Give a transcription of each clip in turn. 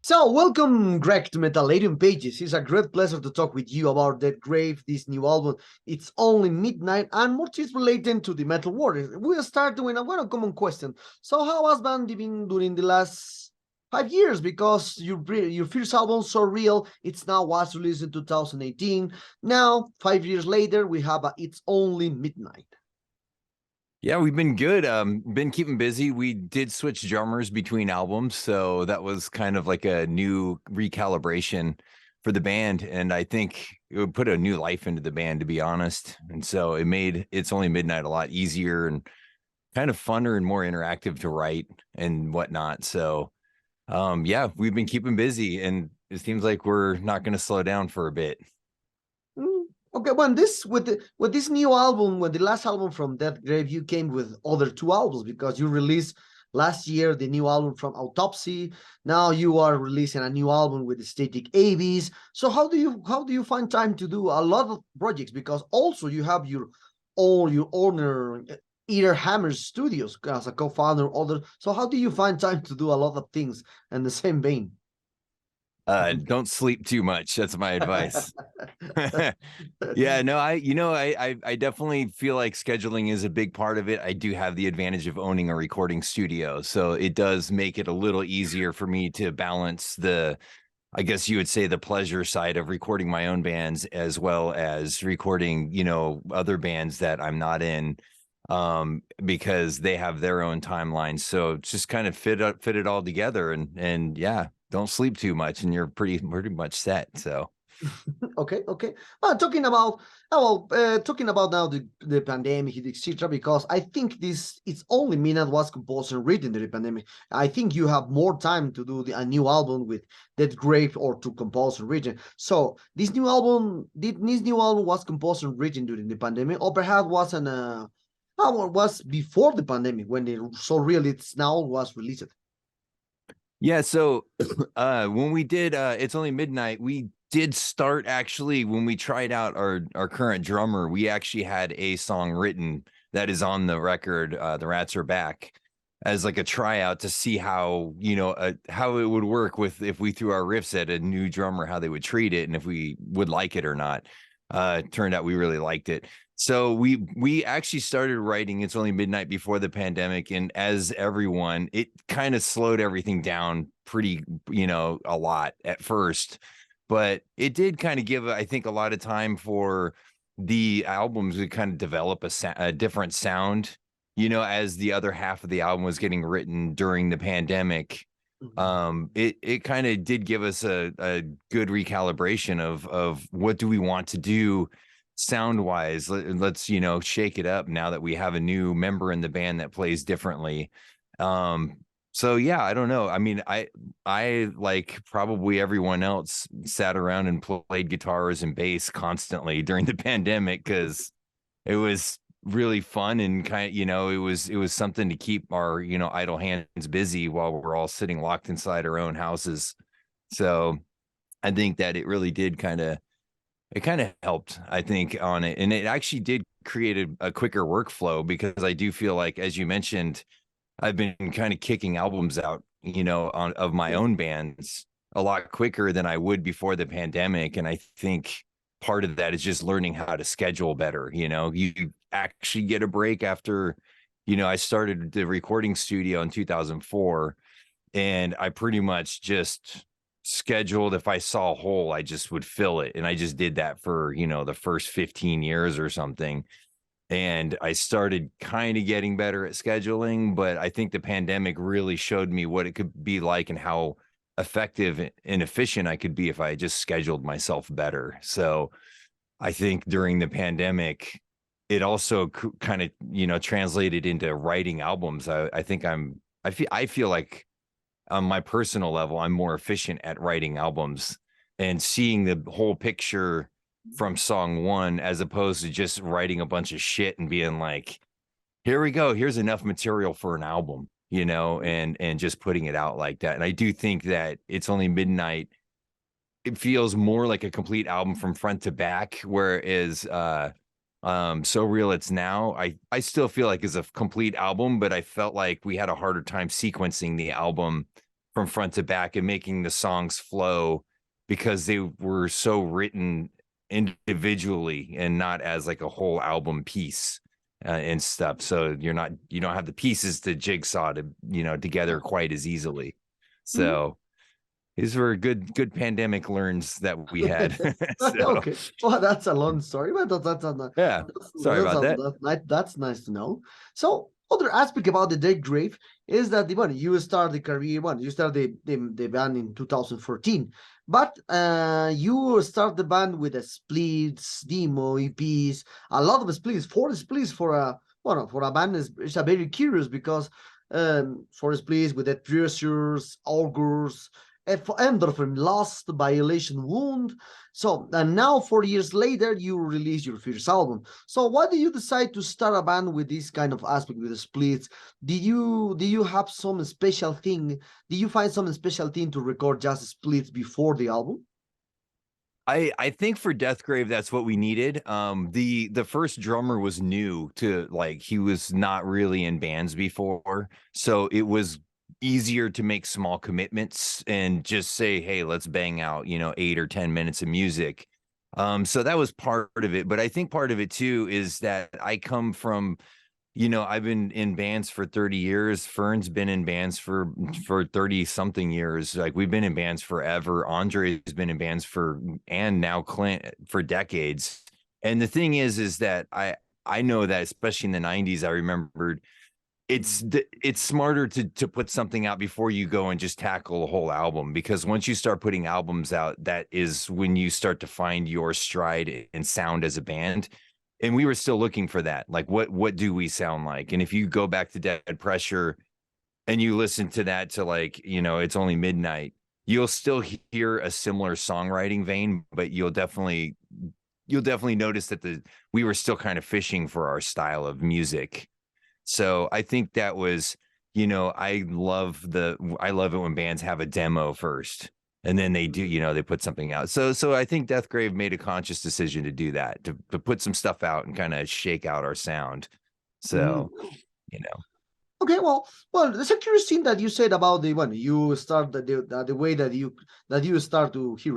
So, welcome, Greg, to Metaladium Pages. It's a great pleasure to talk with you about Deathgrave, this new album. It's only midnight, and what is related to the metal world. We'll start doing a very common question. So, how has band been during the last 5 years? Because your first album, So Real, it's now was released in 2018. Now, 5 years later, we have It's Only Midnight. Yeah, we've been good. Been keeping busy. We did switch drummers between albums, so that was kind of like a new recalibration for the band, and I think it would put a new life into the band, to be honest. And so it made It's Only Midnight a lot easier and kind of funner and more interactive to write and whatnot. So yeah, we've been keeping busy, and it seems like we're not going to slow down for a bit. Okay, when this with this new album, with the last album from Deathgrave, you came with other two albums because you released last year the new album from Autopsy. Now you are releasing a new album with the Static ABs. So how do you find time to do a lot of projects? Because also you have your owner Ear Hammer Studios as a co-founder. Other, so how do you find time to do a lot of things in the same vein? Don't sleep too much. That's my advice. Yeah, no, I definitely feel like scheduling is a big part of it. I do have the advantage of owning a recording studio, so it does make it a little easier for me to balance I guess you would say, the pleasure side of recording my own bands as well as recording, other bands that I'm not in, because they have their own timelines. So just kind of fit it all together, and yeah, don't sleep too much, and you're pretty much set. So. Okay. Talking about now the pandemic, etc. Because I think It's Only Midnight was composed and written during the pandemic. I think you have more time to do a new album with Deathgrave or to compose and written. So this new album was composed and written during the pandemic, or perhaps was before the pandemic when So Real It's Now was released. Yeah, so when we did It's Only Midnight, we did start, actually, when we tried out our current drummer, we actually had a song written that is on the record, The Rats Are Back, as like a tryout to see how how it would work with if we threw our riffs at a new drummer, how they would treat it and if we would like it or not. Turned out we really liked it. So we actually started writing It's Only Midnight before the pandemic, and as everyone, it kind of slowed everything down pretty, a lot at first, but it did kind of give, I think, a lot of time for the albums to kind of develop a different sound, as the other half of the album was getting written during the pandemic. It kind of did give us a good recalibration of what do we want to do sound wise. Let's shake it up now that we have a new member in the band that plays differently. So yeah, I don't know. I mean, I like probably everyone else sat around and played guitars and bass constantly during the pandemic because it was really fun and kind of, it was something to keep our, idle hands busy while we're all sitting locked inside our own houses. So I think that it really did kind of helped, I think, on it. And it actually did create a quicker workflow, because I do feel like, as you mentioned, I've been kind of kicking albums out, of my own bands a lot quicker than I would before the pandemic. And I think part of that is just learning how to schedule better. You actually get a break after, I started the recording studio in 2004, and I pretty much just scheduled, if I saw a hole, I just would fill it. And I just did that for, the first 15 years or something. And I started kind of getting better at scheduling, but I think the pandemic really showed me what it could be like and how effective and efficient I could be if I just scheduled myself better. So I think during the pandemic, it also kind of, translated into writing albums. I feel like on my personal level, I'm more efficient at writing albums and seeing the whole picture from song one, as opposed to just writing a bunch of shit and being like, here we go, here's enough material for an album, and just putting it out like that. And I do think that It's Only Midnight, it feels more like a complete album from front to back, whereas So Real It's Now, I still feel like is a complete album, but I felt like we had a harder time sequencing the album from front to back and making the songs flow because they were so written individually and not as like a whole album piece and stuff. So you don't have the pieces to jigsaw to, together quite as easily. So these were good pandemic learns that we had. So, okay, well, that's a long story, but yeah, sorry about that. That's nice to know. So other aspect about the Deathgrave is that you start the career, you start the band in 2014, but you start the band with a splits, demo, EPs, a lot of splits, 4 splits for a band is a very curious because 4 splits with the treasures, augurs, endorphin, lost, violation, wound. So, and now 4 years later, you release your first album. So why did you decide to start a band with this kind of aspect, with the splits? Did you have some special thing? Did you find some special thing to record just splits before the album? I think for Deathgrave, that's what we needed. The first drummer was new to, like, he was not really in bands before, so it was easier to make small commitments and just say, hey, let's bang out 8 or 10 minutes of music. So that was part of it, but I think part of it too is that I come from, I've been in bands for 30 years. Fern's been in bands for 30 something years. Like, we've been in bands forever. Andre has been in bands and now Clint for decades. And the thing is that I know that, especially in the 90s, I remembered it's smarter to put something out before you go and just tackle a whole album, because once you start putting albums out, that is when you start to find your stride and sound as a band. And we were still looking for that. Like, what do we sound like? And if you go back to Dead Pressure and you listen to that to, like, It's Only Midnight, you'll still hear a similar songwriting vein, but you'll definitely notice that we were still kind of fishing for our style of music. So I think that was, I love it when bands have a demo first and then they do, they put something out. So I think Deathgrave made a conscious decision to do that, to put some stuff out and kind of shake out our sound. So, Okay, well, there's a curious thing that you said about when you start the way that you start to hear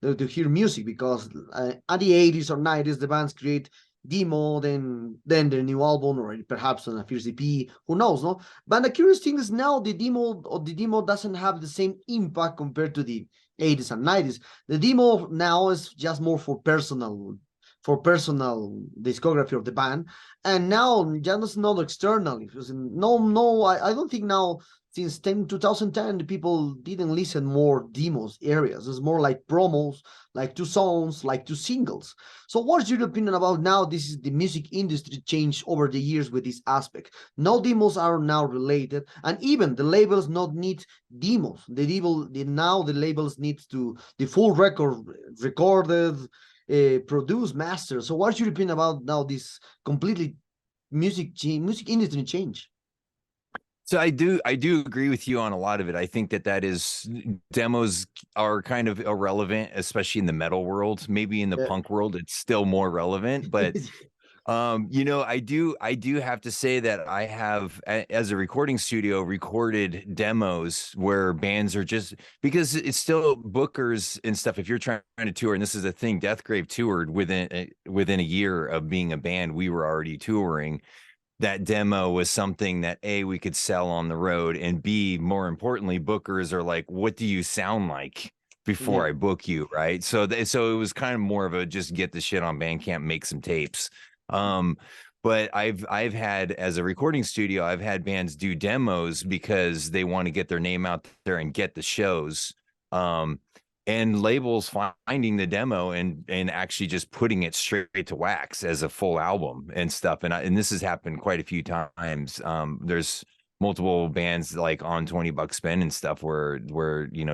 to hear music, because at the 80s or 90s the bands create demo, then their new album, or perhaps on a first EP, who knows, no? But the curious thing is now the demo doesn't have the same impact compared to the 80s and 90s. The demo now is just more for personal discography of the band, and now just not externally. I don't think now, since 2010 the people didn't listen more demos areas. It's more like promos, like 2 songs, like 2 singles. So what's your opinion about now? This is the music industry changed over the years with this aspect. No demos are now related, and even the labels not need demos. Now the labels need the full record recorded, produce, master. So what's your opinion about now this completely music industry change? So I do agree with you on a lot of it. I think that is, demos are kind of irrelevant, especially in the metal world. Maybe in the punk world, it's still more relevant, but I do have to say that I have, as a recording studio, recorded demos where bands are just, because it's still bookers and stuff. If you're trying to tour, and this is a thing, Deathgrave toured within a year of being a band, we were already touring. That demo was something that A, we could sell on the road, and B, more importantly, bookers are like, what do you sound like before I book you, right? So it was kind of more of a just get the shit on Bandcamp, make some tapes. But I've had, as a recording studio, I've had bands do demos because they want to get their name out there and get the shows. And labels finding the demo and actually just putting it straight to wax as a full album and stuff. And this has happened quite a few times. There's multiple bands like on 20 Bucks Spin and stuff where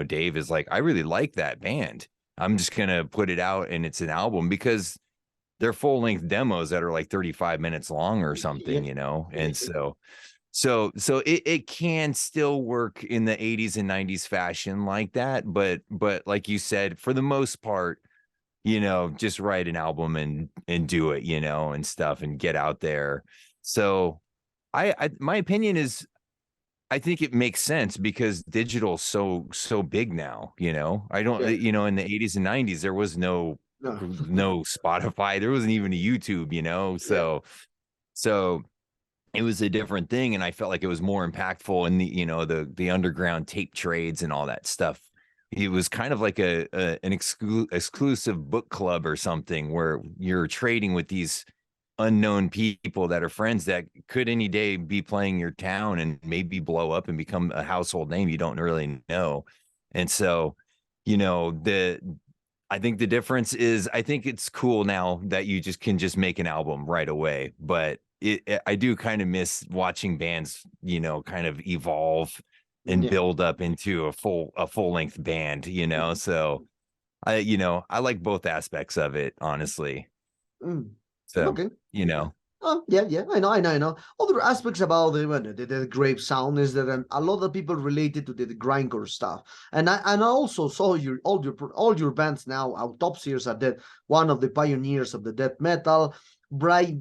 Dave is like, I really like that band. I'm just gonna put it out and it's an album, because they're full-length demos that are like 35 minutes long or something, and so it can still work in the 80s and 90s fashion like that, but like you said, for the most part, just write an album and do it, and stuff, and get out there. So my opinion is, I think it makes sense because digital's so big now, you know. I don't, Yeah. you know, in the 80s and 90s, there was no Spotify, there wasn't even a YouTube, you know. So it was a different thing, and I felt like it was more impactful in the, you know, the underground tape trades and all that stuff. It was kind of like an exclusive book club or something where you're trading with these unknown people that are friends that could any day be playing your town and maybe blow up and become a household name you don't really know. And so, you know, I think the difference is I think it's cool now that you just can just make an album right away, but I do kind of miss watching bands, you know, kind of evolve and Yeah. build up into a full length band, you know. So you know, I like both aspects of it, honestly. Mm. So, Okay. you know, Oh, yeah, yeah, I know. Other aspects about the grave sound is that a lot of people related to the grindcore stuff, and I also saw all your bands now. Autopsies are that one of the pioneers of the death metal. Brain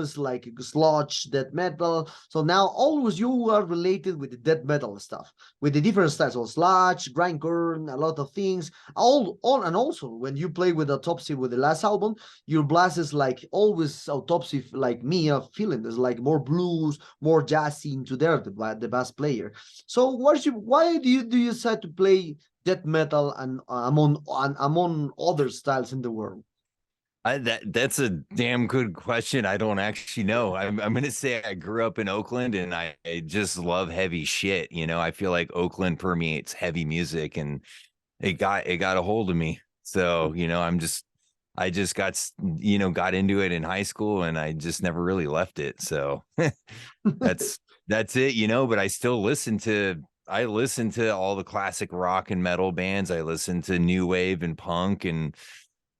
is like sludge death metal. So now always you are related with the death metal stuff, with the different styles of sludge, grindcore, a lot of things. All and also when you play with Autopsy with the last album, your blast is like always Autopsy, like me, a feeling there's like more blues, more jazzy into there, the bass player. So why do you decide to play death metal and among other styles in the world? that's a damn good question. I don't actually know. I'm gonna say I grew up in Oakland and I just love heavy shit. You know, I feel like Oakland permeates heavy music and it got a hold of me. So, you know, I just you know, got into it in high school and I just never really left it. So that's that's it, you know, but I listen to all the classic rock and metal bands. I listen to new wave and punk and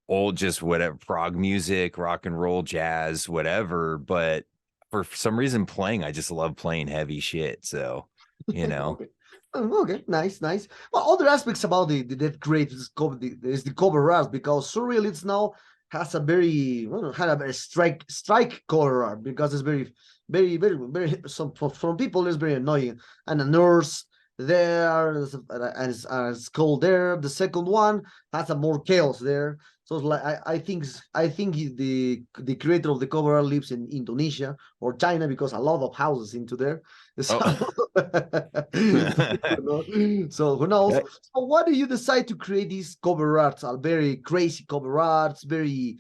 old, just whatever, prog music, rock and roll, jazz, whatever. But for some reason playing, I just love playing heavy shit. So, you know. Okay. Okay, nice. Well, other aspects about the Deathgrave is the cover art, because Surreal it's now has a very, well, had a very strike cover art, because it's very some from people it's very annoying, and a nurse there and it's cold there. The second one has a more chaos there. So it's like I think the creator of the cover art lives in Indonesia or China, because a lot of houses into there. So, Oh. so who knows? So why do you decide to create these cover arts? Are very crazy cover arts, very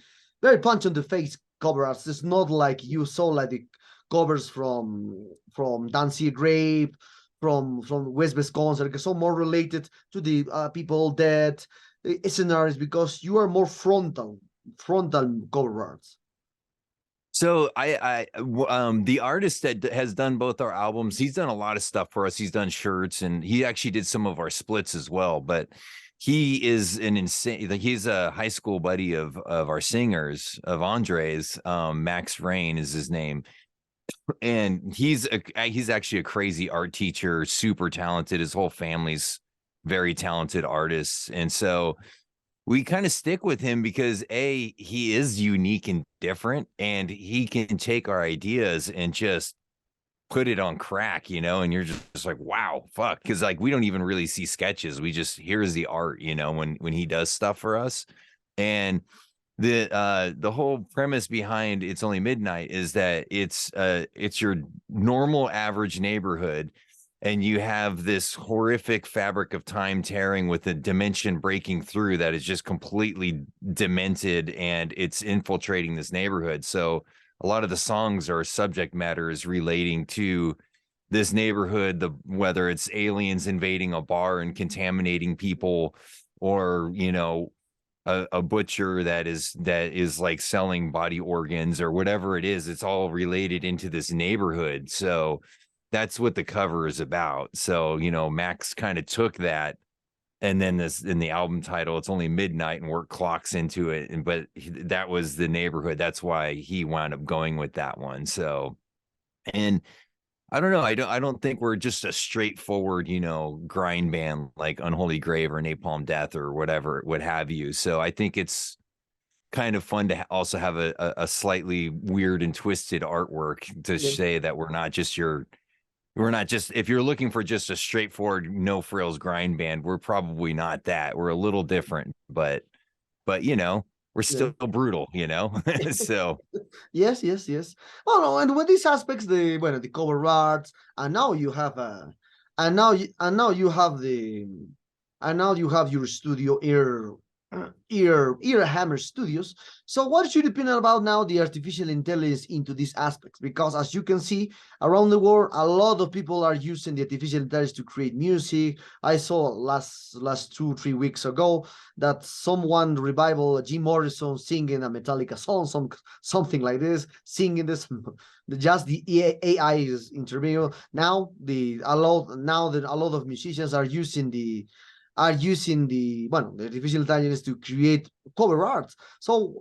punch on the face cover arts. It's not like you saw like the covers from Dancy Grave, from West Wisconsin, so more related to the people dead scenarios, because you are more frontal cover arts. So the artist that has done both our albums, he's done a lot of stuff for us. He's done shirts and he actually did some of our splits as well. But he is an insane, like he's a high school buddy of our singers, of Andre's. Max Rain is his name, and he's actually a crazy art teacher, super talented. His whole family's very talented artists, and so we kind of stick with him because he is unique and different, and he can take our ideas and just put it on crack, you know, and you're just like, wow, fuck, because like we don't even really see sketches. We just here's the art, you know, when he does stuff for us. And the whole premise behind It's Only Midnight is that it's your normal average neighborhood, and you have this horrific fabric of time tearing with a dimension breaking through that is just completely demented, and it's infiltrating this neighborhood. So a lot of the songs are subject matter is relating to this neighborhood, whether it's aliens invading a bar and contaminating people, or you know, a butcher that is like selling body organs or whatever it is. It's all related into this neighborhood. So that's what the cover is about. So, you know, Max kind of took that, and then this in the album title, It's Only Midnight, and work clocks into it. And that was the neighborhood. That's why he wound up going with that one. So, and I don't know. I don't think we're just a straightforward, you know, grind band like Unholy Grave or Napalm Death or whatever, what have you. So I think it's kind of fun to also have a slightly weird and twisted artwork to Yeah. say that we're not just your We're not just, if you're looking for just a straightforward no frills grind band, we're probably not that. We're a little different, but you know, we're Yeah. still brutal, you know. So Yes, yes, yes. Oh no, and with these aspects, the cover arts, and now you have and now you have your studio ear hammer studios. So what is your opinion about now the artificial intelligence into these aspects? Because as you can see around the world, a lot of people are using the artificial intelligence to create music. I saw last 2-3 weeks ago that someone revival Jim Morrison singing a Metallica song, something like this, singing this. Just the AI is interview. Now a lot of musicians are using the artificial intelligence to create cover art. So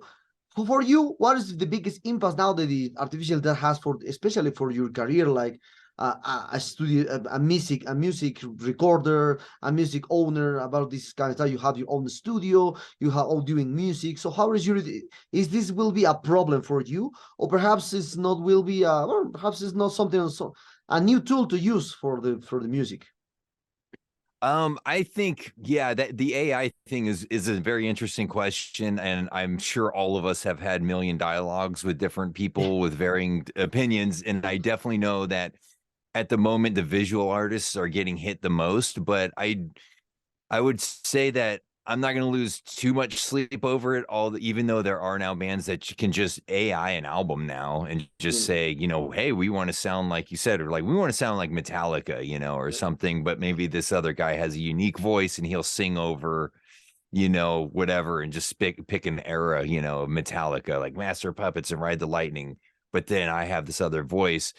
for you, what is the biggest impact now that the artificial intelligence has for, especially for your career, like a studio, a music recorder, a music owner, about this kind of stuff? You have your own studio, you have all doing music. So how is this will be a problem for you, or perhaps it's not will be or perhaps it's not something, a new tool to use for the music? I think, yeah, that the AI thing is a very interesting question, and I'm sure all of us have had million dialogues with different people with varying opinions, and I definitely know that at the moment the visual artists are getting hit the most, but I would say that I'm not going to lose too much sleep over it. Even though there are now bands that can just AI an album now and just Mm, say, you know, hey, we want to sound like you said, or like we want to sound like Metallica, you know, or yeah, something. But maybe this other guy has a unique voice and he'll sing over, you know, whatever, and just pick an era, you know, of Metallica, like Master of Puppets and Ride the Lightning. But then I have this other voice.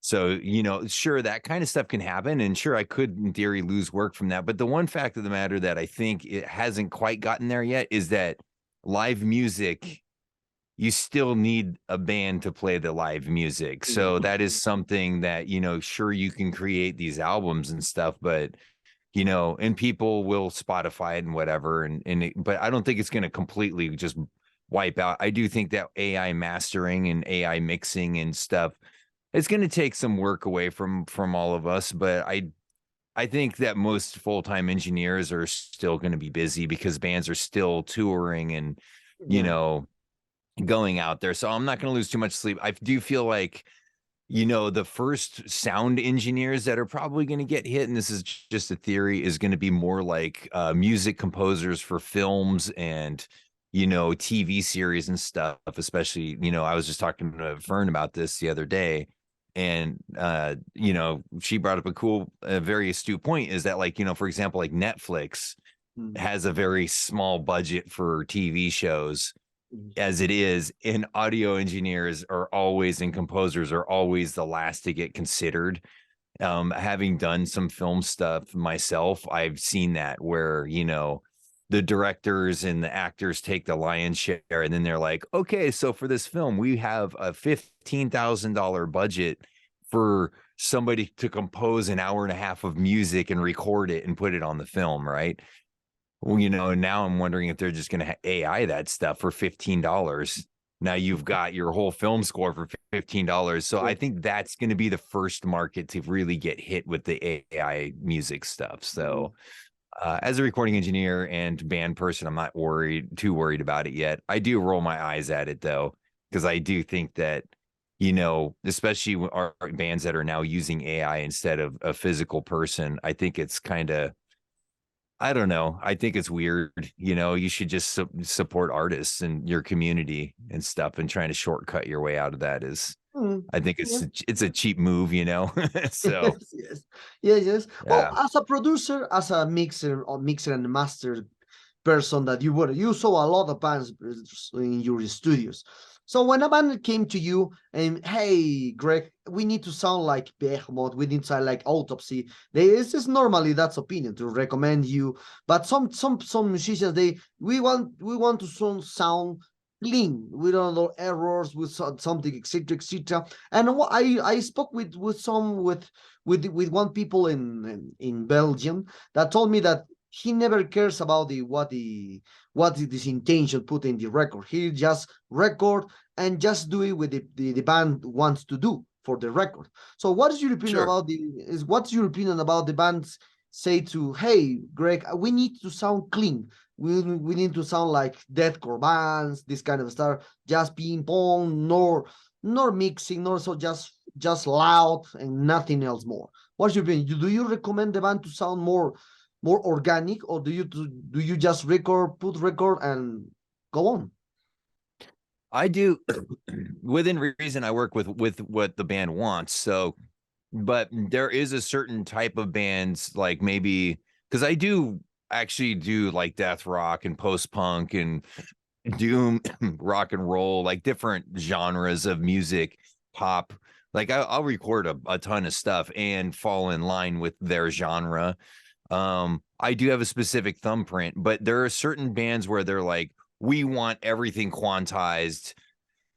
So, you know, sure, that kind of stuff can happen. And sure, I could, in theory, lose work from that. But the one fact of the matter that I think it hasn't quite gotten there yet is that live music, you still need a band to play the live music. mm, So that is something that, you know, sure, you can create these albums and stuff, but, you know, and people will Spotify it and whatever. But I don't think it's going to completely just wipe out. I do think that AI mastering and AI mixing and stuff, it's going to take some work away from all of us, but I think that most full-time engineers are still going to be busy because bands are still touring and, you yeah. know, going out there. So I'm not going to lose too much sleep. I do feel like, you know, the first sound engineers that are probably going to get hit, and this is just a theory, is going to be more like music composers for films and, you know, TV series and stuff. Especially, you know, I was just talking to Fern about this the other day, and you know, she brought up a very astute point, is that, like, you know, for example, like Netflix Mm, has a very small budget for TV shows mm, as it is, and audio engineers are always, and composers are always the last to get considered. Having done some film stuff myself, I've seen that where, you know, the directors and the actors take the lion's share, and then they're like, okay, so for this film, we have a $15,000 budget for somebody to compose an hour and a half of music and record it and put it on the film, right? Well, you know, now I'm wondering if they're just going to AI that stuff for $15. Now you've got your whole film score for $15. So yeah. I think that's going to be the first market to really get hit with the AI music stuff. Mm, So as a recording engineer and band person, I'm not too worried about it yet. I do roll my eyes at it though, because I do think that, you know, especially our bands that are now using AI instead of a physical person, I think it's kind of, I don't know. I think it's weird. You know, you should just support artists and your community and stuff, and trying to shortcut your way out of that is, mm, I think yeah. it's a cheap move, you know. So, Yes, yes, yes, yes. Well, yeah. as a producer, as a mixer and master person that you saw a lot of bands in your studios. So when a band came to you and, hey, Greg, we need to sound like Behemoth, we need to sound like Autopsy. This is normally that's opinion to recommend you, but some musicians we want to sound clean. We don't know errors with something, etc., etc. And I spoke with one people in Belgium that told me that he never cares about what this intention put in the record. He just record and just do it with the band wants to do. for the record. So what is your opinion Sure. about what's your opinion about the bands say to, hey, Greg, we need to sound clean. We need to sound like deathcore bands, this kind of stuff, just ping pong, nor mixing, nor so just loud and nothing else more. What's your opinion? Do you recommend the band to sound more organic, or do you just put record and go on? I do within reason. I work with what the band wants. So, but there is a certain type of bands, like maybe because I do actually do like death rock and post punk and doom rock and roll, like different genres of music, pop. Like I'll record a ton of stuff and fall in line with their genre. I do have a specific thumbprint, but there are certain bands where they're like, we want everything quantized.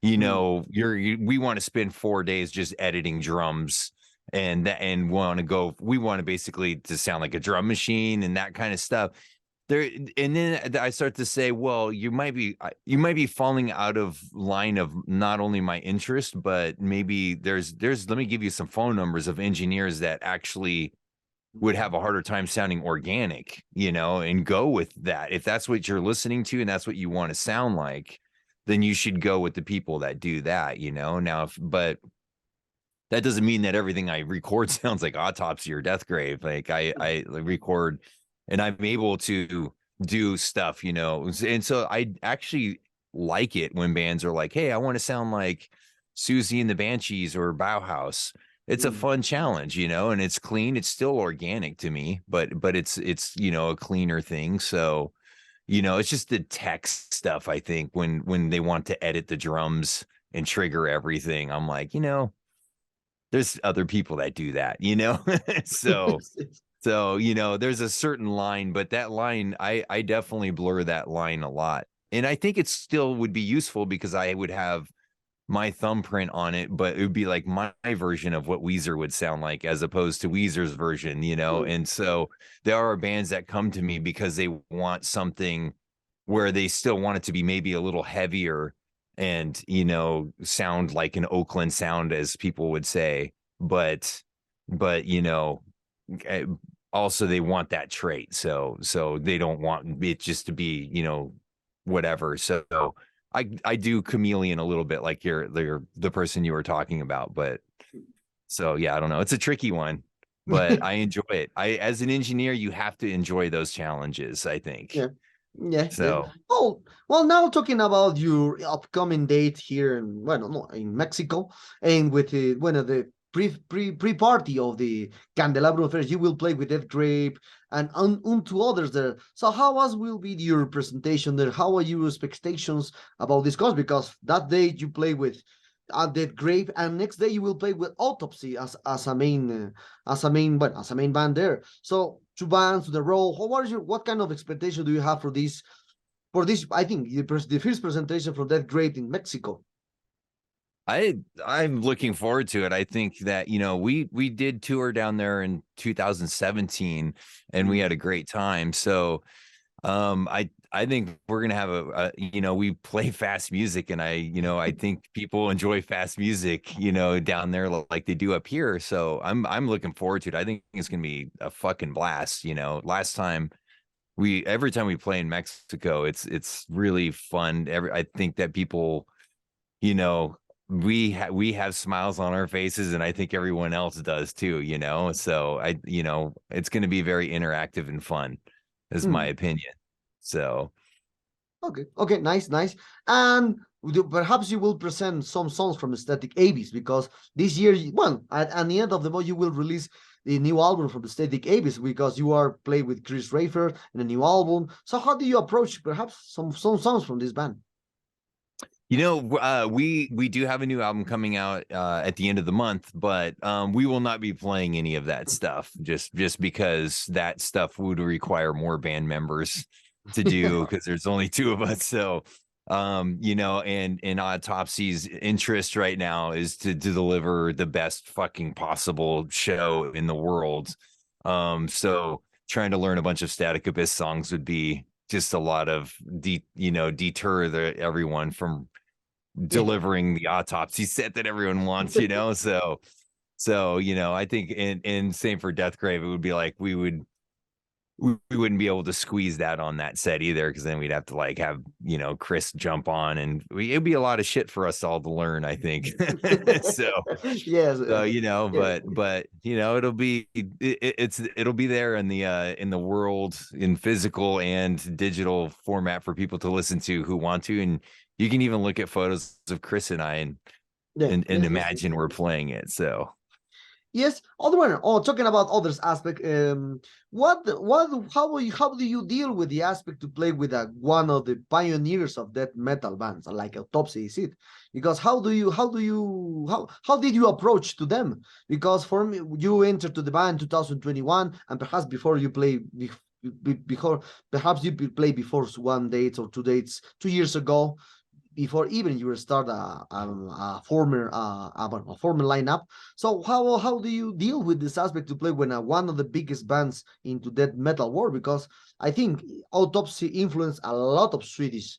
You know, we want to spend 4 days just editing drums and we want to basically to sound like a drum machine and that kind of stuff. There, and then I start to say, well, you might be falling out of line of not only my interest, but maybe there's let me give you some phone numbers of engineers that actually would have a harder time sounding organic, you know, and go with that. If that's what you're listening to and that's what you want to sound like, then you should go with the people that do that, you know. Now, but that doesn't mean that everything I record sounds like Autopsy or Deathgrave. Like I record and I'm able to do stuff, you know. And so I actually like it when bands are like, hey, I want to sound like Susie and the Banshees or Bauhaus. It's a fun challenge, you know, and it's clean. It's still organic to me, but it's you know, a cleaner thing. So, you know, it's just the tech stuff. I think when they want to edit the drums and trigger everything, I'm like, you know, there's other people that do that, you know. So you know, there's a certain line, but that line, I definitely blur that line a lot, and I think it still would be useful because I would have my thumbprint on it, but it would be like my version of what Weezer would sound like as opposed to Weezer's version, you know. And so there are bands that come to me because they want something where they still want it to be maybe a little heavier and, you know, sound like an Oakland sound, as people would say, but you know, also they want that trait, so they don't want it just to be, you know, whatever. So I do chameleon a little bit like the person you were talking about, but so yeah, I don't know. It's a tricky one, but I enjoy it. As an engineer, you have to enjoy those challenges, I think. Yeah. Yeah. So Well, now talking about your upcoming date here in, well, no, in Mexico, and with the pre-party of the Candelabro Fest, you will play with Deathgrave and two others there. So how will be your presentation there? How are your expectations about this course? Because that day you play with Deathgrave, and next day you will play with Autopsy as a main band there. So two bands to the role. What kind of expectation do you have for this? I think the first presentation for Deathgrave in Mexico. I'm looking forward to it. I think that, you know, we did tour down there in 2017 and we had a great time. So I think we're gonna have a you know, we play fast music, and I think people enjoy fast music, you know, down there like they do up here. So I'm looking forward to it. I think it's gonna be a fucking blast. You know, every time we play in Mexico, it's really fun. I think that people, you know, we have smiles on our faces, and I think everyone else does too, you know. So it's going to be very interactive and fun, is my opinion. So okay, nice. And perhaps you will present some songs from Static Abyss, because this year, well, at the end of the month, you will release the new album from the Static Abyss, because you are playing with Chris Rayford in a new album. So how do you approach perhaps some songs from this band? You know, we do have a new album coming out at the end of the month, but we will not be playing any of that stuff just because that stuff would require more band members to do, because there's only two of us. So you know, and Autopsy's interest right now is to deliver the best fucking possible show in the world. So trying to learn a bunch of Static Abyss songs would be just a lot of deter everyone from delivering the autopsy set that everyone wants, so I think and same for Deathgrave, it would be like we wouldn't be able to squeeze that on that set either, because then we'd have to like have Chris jump on, and it'd be a lot of shit for us all to learn, I think. so Yes. but it'll be there in the world, in physical and digital format, for people to listen to who want to. And you can even look at photos of Chris and I and imagine we're playing it. So yes, other one. Oh, talking about others aspect. How do you deal with the aspect to play with one of the pioneers of death metal bands like Autopsy? Is it because how did you approach to them? Because for me, you entered to the band 2021, and perhaps before you play before perhaps you play before one date or two dates 2 years ago, before even you start a former lineup. So how do you deal with this aspect to play when one of the biggest bands into death metal world? Because I think Autopsy influenced a lot of Swedish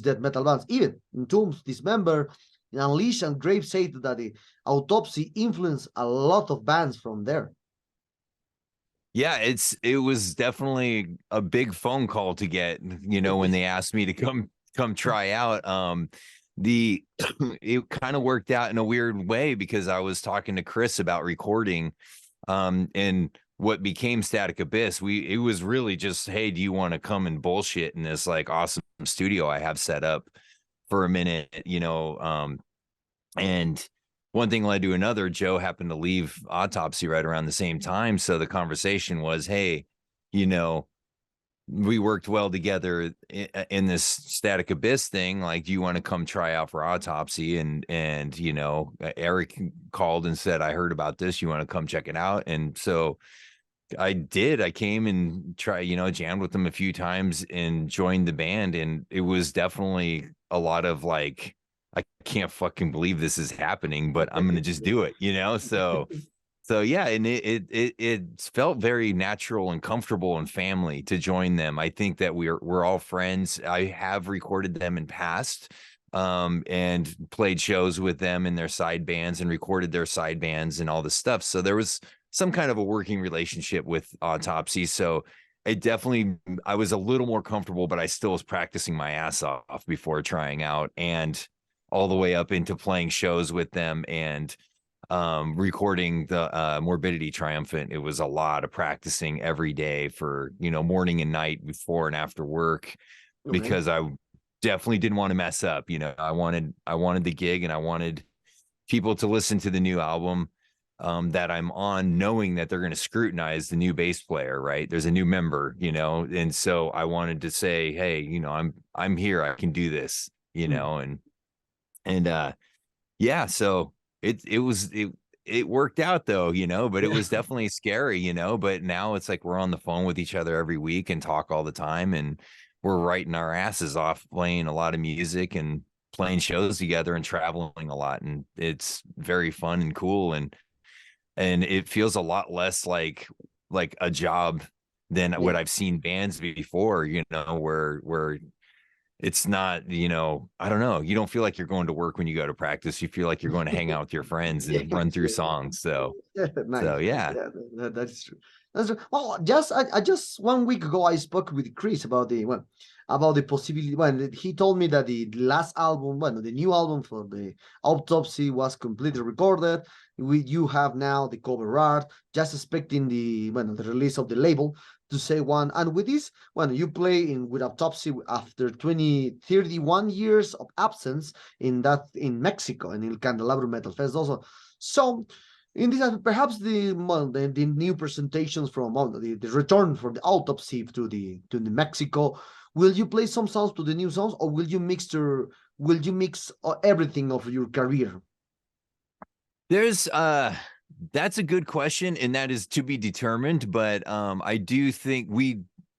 death metal bands. Even in Tombs, Dismember, Unleash, and Grave said that the Autopsy influenced a lot of bands from there. Yeah, it was definitely a big phone call to get, when they asked me to come try out. It kind of worked out in a weird way, because I was talking to Chris about recording and what became Static Abyss. It was really just, hey, do you want to come and bullshit in this like awesome studio I have set up for a minute, and one thing led to another. Joe happened to leave Autopsy right around the same time, so the conversation was, hey, we worked well together in this Static Abyss thing. Like, do you want to come try out for Autopsy? And Eric called and said, I heard about this. You want to come check it out? And so I did. I came and jammed with them a few times and joined the band. And it was definitely a lot of like, I can't fucking believe this is happening, but I'm going to just do it, So yeah, and it felt very natural and comfortable and family to join them. I think that we're all friends. I have recorded them in past, and played shows with them in their side bands and recorded their side bands and all this stuff. So there was some kind of a working relationship with Autopsy. So I was a little more comfortable, but I still was practicing my ass off before trying out, and all the way up into playing shows with them and recording the Morbidity Triumphant. It was a lot of practicing every day for morning and night, before and after work, because I definitely didn't want to mess up. I wanted the gig, and I wanted people to listen to the new album that I'm on, knowing that they're going to scrutinize the new bass player, right? There's a new member, and so I wanted to say, hey, I'm here, I can do this, and yeah, so it worked out though, but it was definitely scary, but now it's like we're on the phone with each other every week and talk all the time, and we're writing our asses off, playing a lot of music and playing shows together and traveling a lot, and it's very fun and cool, and it feels a lot less like a job than what I've seen bands before, where it's not, I don't know. You don't feel like you're going to work when you go to practice. You feel like you're going to hang out with your friends and run through songs. So, nice. So yeah. That's true. That's true. Well, I just 1 week ago I spoke with Chris about the possibility. When he told me that the last album, the new album for the Autopsy was completely recorded. You have now the cover art, just expecting the release of the label to say one. And with this, when you play with Autopsy after 31 years of absence in Mexico and in Candelabro Metal Fest also. So in this, perhaps the new presentations from the return for the Autopsy to the Mexico, will you play some songs to the new songs, or will you mix everything of your career? That's a good question, and that is to be determined. But I do think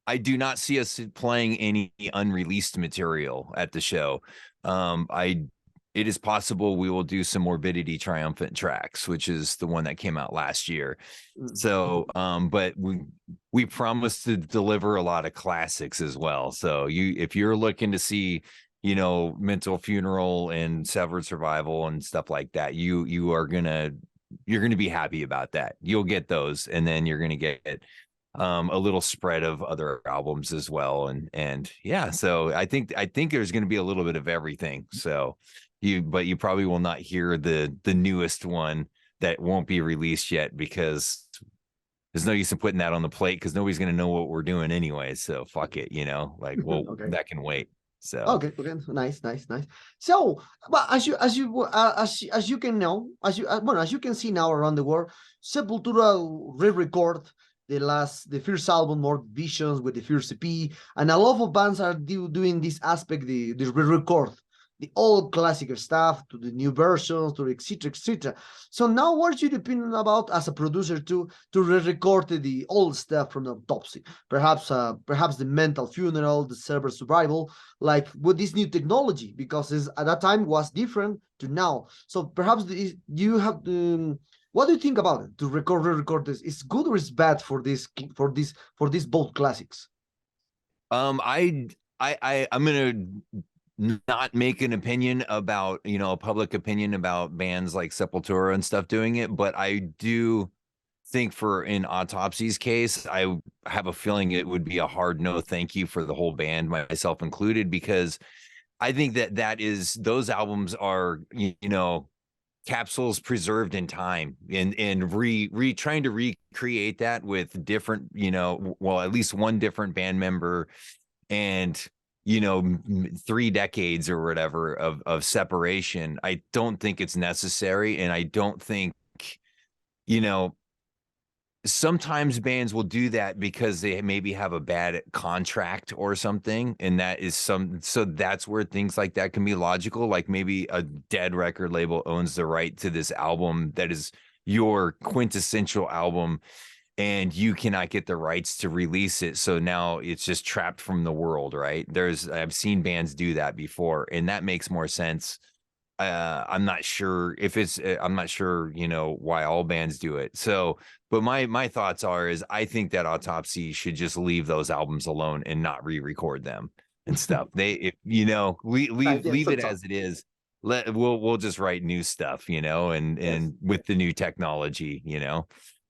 I do not see us playing any unreleased material at the show. It is possible we will do some Morbidity Triumphant tracks, which is the one that came out last year. So, but we promise to deliver a lot of classics as well. So if you're looking to see you know, Mental Funeral and Severed Survival and stuff like that, you're gonna be happy about that. You'll get those, and then you're gonna get a little spread of other albums as well. And yeah, so I think there's gonna be a little bit of everything. So but you probably will not hear the newest one that won't be released yet, because there's no use in putting that on the plate, because nobody's going to know what we're doing anyway. So fuck it, you know, like, well, Okay. that can wait. So Okay, okay, nice, nice, nice. So, but as you can know, as you can see now around the world, Sepultura re-record the first album, More Visions, with the first EP, and a lot of bands are doing this aspect, the re-record the old classic stuff to the new versions, to etc. etc. So now, what's your opinion about as a producer to re-record the old stuff from the autopsy? Perhaps the mental funeral, the server survival, like with this new technology, because at that time was different to now. So perhaps you have what do you think about it to re-record this? Is good or is bad for these both classics? I'm gonna not make an opinion about, you know, a public opinion about bands like Sepultura and stuff doing it, but I do think for in Autopsy's case, I have a feeling it would be a hard no thank you for the whole band, myself included, because I think those albums are, you know, capsules preserved in time, and trying to recreate that with different, you know, well, at least one different band member, and you know, 3 decades or whatever of separation. I don't think it's necessary, and I don't think, you know, sometimes bands will do that because they maybe have a bad contract or something, and so that's where things like that can be logical. Like maybe a dead record label owns the right to this album that is your quintessential album, and you cannot get the rights to release it, so now it's just trapped from the world, right? I've seen bands do that before, and that makes more sense. I'm not sure if I'm not sure, you know, why all bands do it. So, but my thoughts is I think that Autopsy should just leave those albums alone and not re-record them and stuff. You know, Right, yeah, leave so, it as it is. We'll just write new stuff, you know, yes. and with the new technology, you know.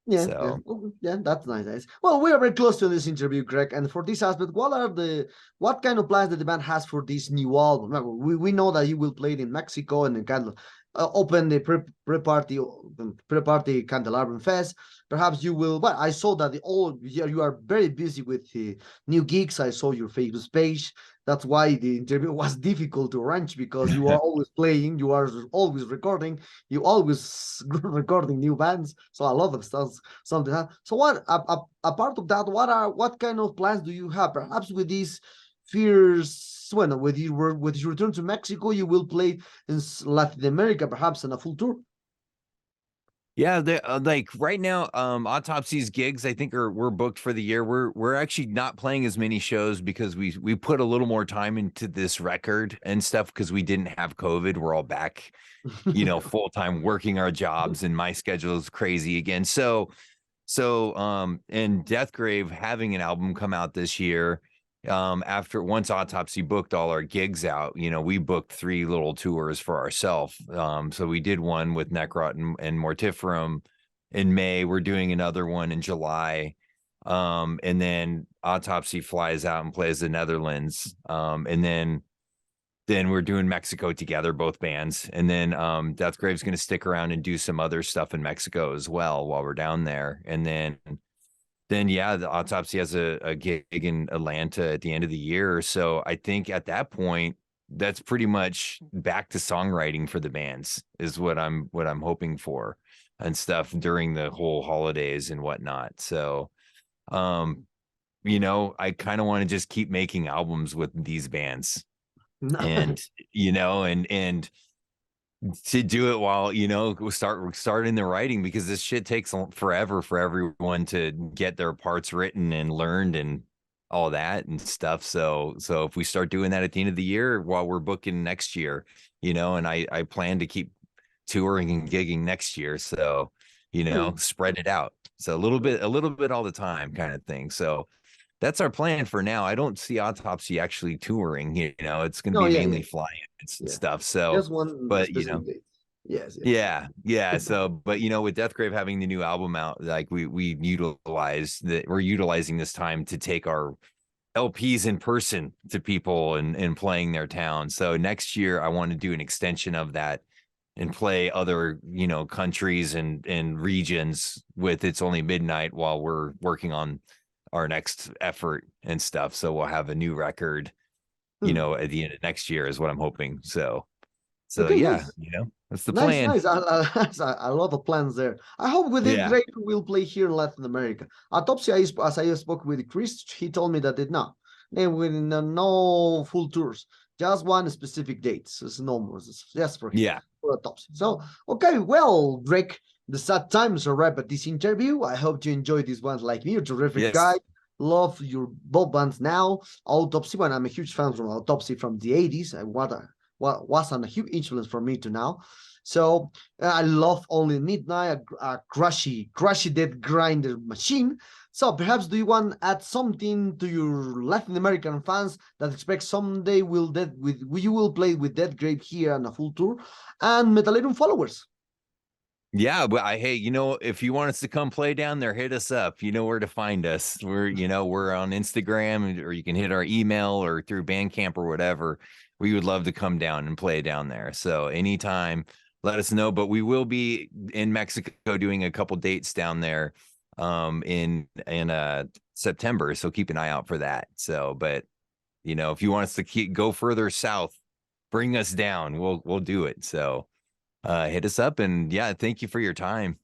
Yeah, yeah, So yeah. That's nice, nice. Well, we are very close to this interview, Greg. And for this aspect, what kind of plans that the band has for this new album? Well, we know that you will play it in Mexico and then kind of open the pre-party Candelabrum Fest. Perhaps you will. Well, I saw that you are very busy with the new gigs. I saw your Facebook page. That's why the interview was difficult to arrange, because you are always playing, you are always recording, you always recording new bands. So a lot of stuff, something. So what? Apart of that, what kind of plans do you have? Perhaps with these fears, when with your return to Mexico, you will play in Latin America, perhaps in a full tour. yeah, like right now, Autopsy's gigs I think we're booked for the year. We're actually not playing as many shows because we put a little more time into this record and stuff, because we didn't have COVID. We're all back, you know, full time working our jobs, and my schedule is crazy again. And Deathgrave having an album come out this year, after once Autopsy booked all our gigs out, you know, we booked 3 little tours for ourselves. So we did one with Necrot and Mortiferum in May. We're doing another one in July. And then Autopsy flies out and plays the Netherlands. And then we're doing Mexico together, both bands. And then Deathgrave's going to stick around and do some other stuff in Mexico as well while we're down there. And then yeah, the Autopsy has a gig in Atlanta at the end of the year. So I think at that point, that's pretty much back to songwriting for the bands, is what I'm hoping for, and stuff during the whole holidays and whatnot. So you know, I kind of want to just keep making albums with these bands, and you know, and to do it while, you know, starting the writing, because this shit takes forever for everyone to get their parts written and learned and all that and stuff. So if we start doing that at the end of the year while we're booking next year, you know, and I plan to keep touring and gigging next year, so you know, spread it out. So a little bit all the time kind of thing. So that's our plan for now. I don't see Autopsy actually touring, it's going to No, be yeah, mainly yeah, flying and yeah. stuff. So, Just one but specific date. Yes, yes. yeah. So, but with Deathgrave having the new album out, like we're utilizing this time to take our LPs in person to people and playing their town. So next year I want to do an extension of that and play other, countries and regions with It's Only Midnight while we're working on our next effort and stuff. So we'll have a new record, Hmm. at the end of next year is what I'm hoping. So Okay, yeah, nice. that's the Nice, plan. nice. A lot of plans there. I hope with it Yeah. great we'll play here in Latin America. Autopsy, as I spoke with Chris, he told me that it no, and with no full tours, just one specific date. So it's no more, it's just for him, Yeah. for Autopsy. So okay, well, Drake, the sad times are wrap at this interview. I hope you enjoyed this one like me. You're a terrific guy. Yes. Love your both bands now. Autopsy, when I'm a huge fan from Autopsy from the 80s, and what was a huge influence for me to now. So I love Only Midnight, a crushy dead grinder machine. So perhaps do you want to add something to your Latin American fans that expect someday you will play with Deathgrave here on a full tour, and Metallarium followers? Yeah, but hey, if you want us to come play down there, hit us up. You know where to find us. We're on Instagram, or you can hit our email or through Bandcamp or whatever. We would love to come down and play down there. So anytime, let us know. But we will be in Mexico doing a couple dates down there in September. So keep an eye out for that. So, but if you want us to go further south, bring us down. We'll do it. So hit us up, and yeah, thank you for your time.